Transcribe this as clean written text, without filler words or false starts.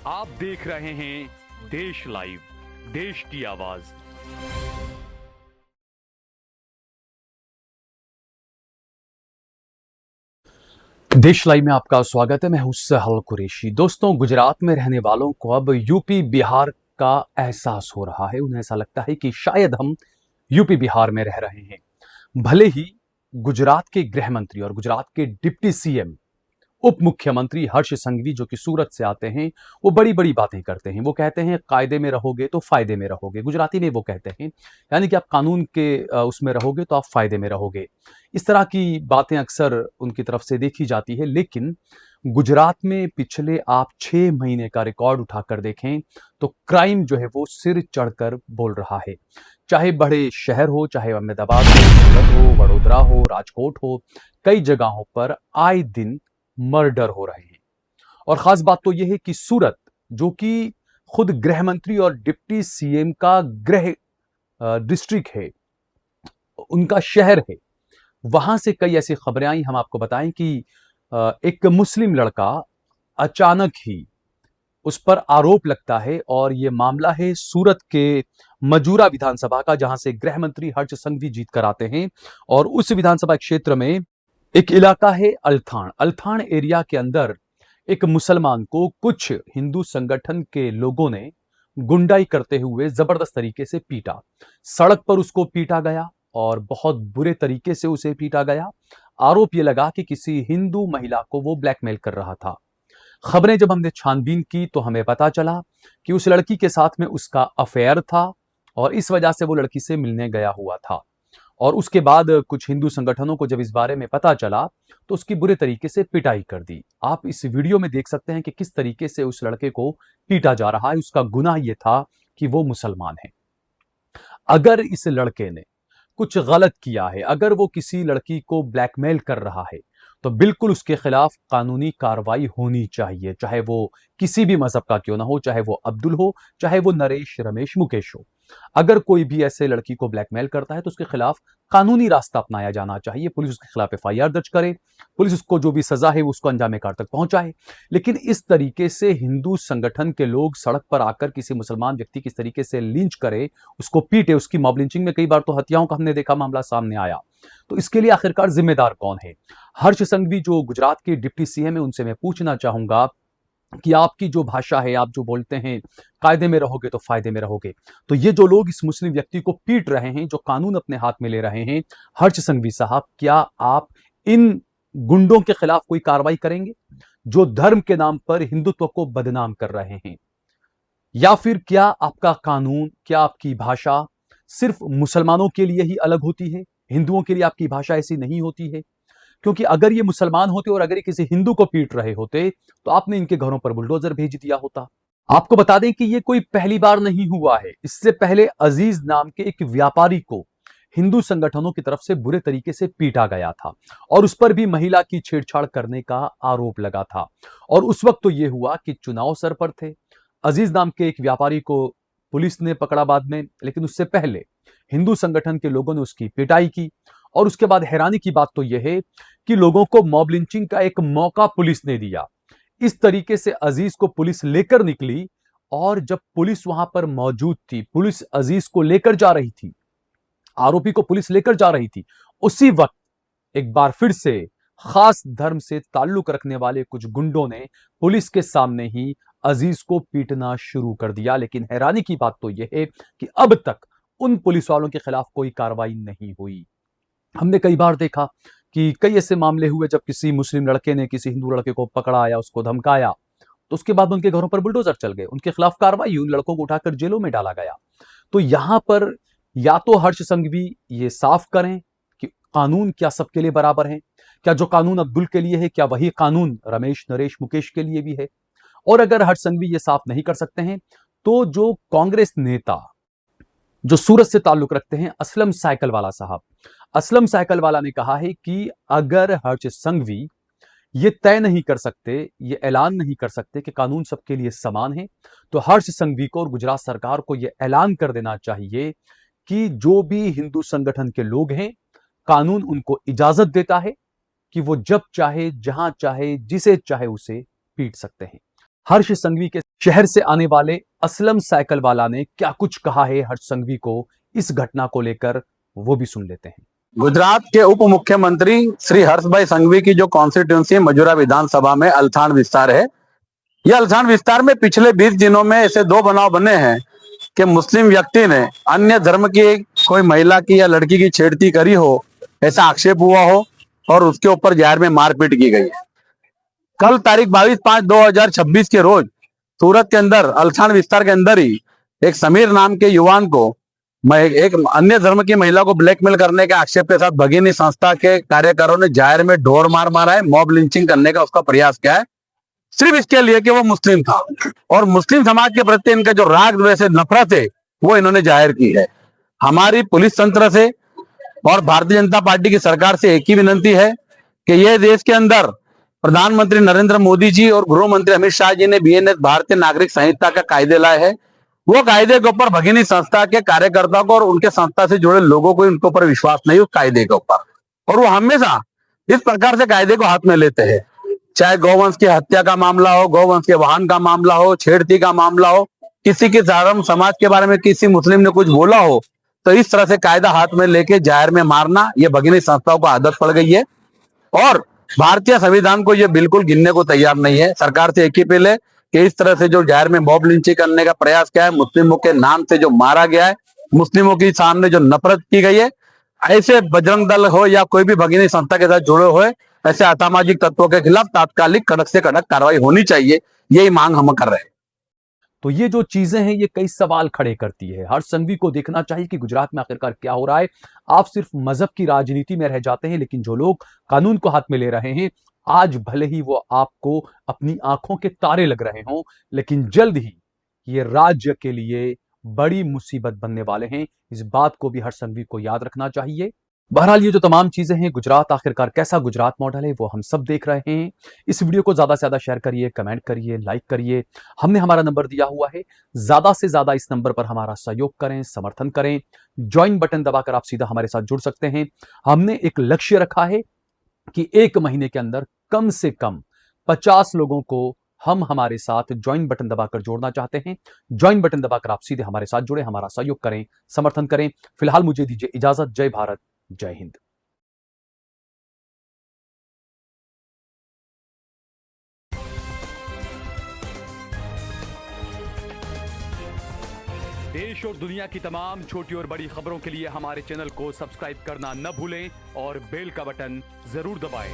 आप देख रहे हैं देश लाइव, देश की आवाज। देश लाइव में आपका स्वागत है। मैं हूं सहल कुरैशी। दोस्तों, गुजरात में रहने वालों को अब यूपी बिहार का एहसास हो रहा है। उन्हें ऐसा लगता है कि शायद हम यूपी बिहार में रह रहे हैं। भले ही गुजरात के गृह मंत्री और गुजरात के डिप्टी सीएम उप मुख्यमंत्री हर्ष संघवी जो कि सूरत से आते हैं, वो बड़ी बड़ी बातें करते हैं। वो कहते हैं कायदे में रहोगे तो फायदे में रहोगे। गुजराती में वो कहते हैं, यानी कि आप कानून के उसमें रहोगे तो आप फायदे में रहोगे। इस तरह की बातें अक्सर उनकी तरफ से देखी जाती है। लेकिन गुजरात में पिछले आप 6 महीने का रिकॉर्ड उठाकर देखें तो क्राइम जो है वो सिर चढ़कर बोल रहा है। चाहे बड़े शहर हो, चाहे अहमदाबाद हो, सूरत हो, वडोदरा हो, राजकोट हो, कई जगहों पर आए दिन मर्डर हो रहे हैं। और खास बात तो यह है कि सूरत, जो कि खुद गृह मंत्री और डिप्टी सीएम का गृह डिस्ट्रिक्ट है, उनका शहर है, वहां से कई ऐसी खबरें आई। हम आपको बताएं कि एक मुस्लिम लड़का अचानक ही उस पर आरोप लगता है, और यह मामला है सूरत के मजूरा विधानसभा का, जहां से गृह मंत्री हर्ष संघवी जीत कर आते हैं। और उस विधानसभा क्षेत्र में एक इलाका है अल्थाण। अल्थाण एरिया के अंदर एक मुसलमान को कुछ हिंदू संगठन के लोगों ने गुंडाई करते हुए जबरदस्त तरीके से पीटा। सड़क पर उसको पीटा गया और बहुत बुरे तरीके से उसे पीटा गया। आरोप यह लगा कि किसी हिंदू महिला को वो ब्लैकमेल कर रहा था। खबरें जब हमने छानबीन की तो हमें पता चला कि उस लड़की के साथ में उसका अफेयर था, और इस वजह से वो लड़की से मिलने गया हुआ था। और उसके बाद कुछ हिंदू संगठनों को जब इस बारे में पता चला तो उसकी बुरे तरीके से पिटाई कर दी। आप इस वीडियो में देख सकते हैं कि किस तरीके से उस लड़के को पीटा जा रहा है। उसका गुनाह यह था कि वो मुसलमान है। अगर इस लड़के ने कुछ गलत किया है, अगर वो किसी लड़की को ब्लैकमेल कर रहा है, तो बिल्कुल उसके खिलाफ कानूनी कार्रवाई होनी चाहिए, चाहे वो किसी भी मजहब का क्यों ना हो, चाहे वो अब्दुल हो, चाहे वो नरेश, रमेश, मुकेश हो। अगर कोई भी ऐसे लड़की को ब्लैकमेल करता है तो उसके खिलाफ कानूनी रास्ता अपनाया जाना चाहिए। पुलिस उसके खिलाफ एफआईआर दर्ज करे, पुलिस उसको जो भी सजा है उसको अंजाम कार तक पहुंचाए। लेकिन इस तरीके से हिंदू संगठन के लोग सड़क पर आकर किसी मुसलमान व्यक्ति किस तरीके से लिंच करे, उसको पीटे, उसकी मॉब लिंचिंग में कई बार तो हत्याओं का हमने देखा मामला सामने आया। तो इसके लिए आखिरकार जिम्मेदार कौन है? हर्ष संघवी जो गुजरात के डिप्टी सीएम है, उनसे मैं पूछना चाहूंगा कि आपकी जो भाषा है, आप जो बोलते हैं कायदे में रहोगे तो फायदे में रहोगे, तो ये जो लोग इस मुस्लिम व्यक्ति को पीट रहे हैं, जो कानून अपने हाथ में ले रहे हैं, हर्ष संघवी साहब, क्या आप इन गुंडों के खिलाफ कोई कार्रवाई करेंगे जो धर्म के नाम पर हिंदुत्व को बदनाम कर रहे हैं? या फिर क्या आपका कानून, क्या आपकी भाषा सिर्फ मुसलमानों के लिए ही अलग होती है, हिंदुओं के लिए आपकी भाषा ऐसी नहीं होती है? क्योंकि अगर ये मुसलमान होते और अगर ये किसी हिंदू को पीट रहे होते तो आपने इनके घरों पर बुलडोजर भेज दिया होता। आपको बता दें कि ये कोई पहली बार नहीं हुआ है। इससे पहले अजीज नाम के एक व्यापारी को हिंदू संगठनों की तरफ से बुरे तरीके से पीटा गया था, और उस पर भी महिला की छेड़छाड़ करने का आरोप लगा था। और उस वक्त तो यह हुआ कि चुनाव सर पर थे। अजीज नाम के एक व्यापारी को पुलिस ने पकड़ा बाद में, लेकिन उससे पहले हिंदू संगठन के लोगों ने उसकी पिटाई की। और उसके बाद हैरानी की बात तो यह है कि लोगों को मॉब लिंचिंग का एक मौका पुलिस ने दिया। इस तरीके से अजीज को पुलिस लेकर निकली, और जब पुलिस वहां पर मौजूद थी, पुलिस अजीज को लेकर जा रही थी, आरोपी को पुलिस लेकर जा रही थी, उसी वक्त एक बार फिर से खास धर्म से ताल्लुक रखने वाले कुछ गुंडों ने पुलिस के सामने ही अजीज को पीटना शुरू कर दिया। लेकिन हैरानी की बात तो यह है कि अब तक उन पुलिस वालों के खिलाफ कोई कार्रवाई नहीं हुई। हमने कई बार देखा कि कई ऐसे मामले हुए जब किसी मुस्लिम लड़के ने किसी हिंदू लड़के को पकड़ा या उसको धमकाया, तो उसके बाद उनके घरों पर बुलडोजर चल गए, उनके खिलाफ कार्रवाई हुई, उन लड़कों को उठाकर जेलों में डाला गया। तो यहां पर या तो हर्ष संघवी ये साफ करें कि कानून क्या सबके लिए बराबर है, क्या जो कानून अब्दुल के लिए है क्या वही कानून रमेश, नरेश, मुकेश के लिए भी है? और अगर हर्ष संघवी ये साफ नहीं कर सकते हैं तो जो कांग्रेस नेता जो सूरत से ताल्लुक रखते हैं, असलम साइकिल वाला साहब, असलम साइकिल वाला ने कहा है कि अगर हर्ष संघवी ये तय नहीं कर सकते, ये ऐलान नहीं कर सकते कि कानून सबके लिए समान है, तो हर्ष संघवी को और गुजरात सरकार को यह ऐलान कर देना चाहिए कि जो भी हिंदू संगठन के लोग हैं, कानून उनको इजाजत देता है कि वो जब चाहे, जहां चाहे, जिसे चाहे उसे पीट सकते हैं। हर्ष संघवी के शहर से आने वाले असलम साइकिल वाला ने क्या कुछ कहा है हर्ष संघवी को इस घटना को लेकर, वो भी सुन लेते हैं। गुजरात के उप मुख्यमंत्री श्री हर्षभाई संघवी की जो कॉन्स्टिट्यूंसी मजूरा विधानसभा में अल्थाण विस्तार है, यह अल्थाण विस्तार में पिछले 20 दिनों में ऐसे 2 बनाव बने हैं कि मुस्लिम व्यक्ति ने अन्य धर्म की कोई महिला की या लड़की की छेड़ती करी हो, ऐसा आक्षेप हुआ हो और उसके ऊपर जाहिर में मारपीट की गई है। कल तारीख 22/5/2026 के रोज सूरत के अंदर अल्थाण विस्तार के अंदर ही एक समीर नाम के युवान को एक अन्य धर्म की महिला को ब्लैकमेल करने के आक्षेप के साथ भगिनी संस्था के कार्यकरों ने जाहिर में ढोर मार मारा है, मॉब लिंचिंग करने का उसका प्रयास किया है, सिर्फ इसके लिए कि वो मुस्लिम था और मुस्लिम समाज के प्रति इनका जो राग द्वेष नफरत है वो इन्होंने जाहिर की है। हमारी पुलिस तंत्र से और भारतीय जनता पार्टी की सरकार से एक ही विनंती है कि यह देश के अंदर प्रधानमंत्री नरेंद्र मोदी जी और गृह मंत्री अमित शाह जी ने बीएनएस भारतीय नागरिक संहिता का कायदे लाए हैं। वो कायदे के ऊपर भगिनी संस्था के कार्यकर्ताओं को और उनके संस्था से जुड़े लोगों को उनके ऊपर विश्वास नहीं उस कायदे के ऊपर, और वो हमेशा इस प्रकार से कायदे को हाथ में लेते हैं। चाहे गौवंश की हत्या का मामला हो, गौवंश के वाहन का मामला हो, छेड़ती का मामला हो, किसी के धर्म समाज के बारे में किसी मुस्लिम ने कुछ बोला हो, तो इस तरह से कायदा हाथ में लेके जाहिर में मारना, ये भगिनी संस्थाओं को आदत पड़ गई है और भारतीय संविधान को ये बिल्कुल गिनने को तैयार नहीं है। सरकार से एक ही अपील है कि इस तरह से जो जाहिर में मॉब लिंचिंग करने का प्रयास किया है, मुस्लिमों के नाम से जो मारा गया है, मुस्लिमों के सामने जो नफरत की गई है, ऐसे बजरंग दल हो या कोई भी भगिनी संस्था के साथ जुड़े हुए ऐसे असामाजिक तत्वों के खिलाफ तात्कालिक कड़क से कड़क कार्रवाई होनी चाहिए, यही मांग हम कर रहे हैं। तो ये जो चीजें हैं ये कई सवाल खड़े करती है। हर्ष संघवी को देखना चाहिए कि गुजरात में आखिरकार क्या हो रहा है। आप सिर्फ मजहब की राजनीति में रह जाते हैं, लेकिन जो लोग कानून को हाथ में ले रहे हैं, आज भले ही वो आपको अपनी आंखों के तारे लग रहे हों, लेकिन जल्द ही ये राज्य के लिए बड़ी मुसीबत बनने वाले हैं। इस बात को भी हर्ष संघवी को याद रखना चाहिए। बहरहाल ये जो तमाम चीजें हैं, गुजरात आखिरकार कैसा गुजरात मॉडल है वो हम सब देख रहे हैं। इस वीडियो को ज्यादा से ज्यादा शेयर करिए, कमेंट करिए, लाइक करिए। हमने हमारा नंबर दिया हुआ है, ज्यादा से ज्यादा इस नंबर पर हमारा सहयोग करें, समर्थन करें। ज्वाइन बटन दबाकर आप सीधा हमारे साथ जुड़ सकते हैं। हमने एक लक्ष्य रखा है कि 1 महीने के अंदर कम से कम 50 लोगों को हम हमारे साथ ज्वाइन बटन दबाकर जोड़ना चाहते हैं। ज्वाइन बटन दबाकर आप सीधे हमारे साथ जुड़े, हमारा सहयोग करें, समर्थन करें। फिलहाल मुझे दीजिए इजाजत। जय भारत, जय हिंद। देश और दुनिया की तमाम छोटी और बड़ी खबरों के लिए हमारे चैनल को सब्सक्राइब करना न भूलें और बेल का बटन जरूर दबाएं।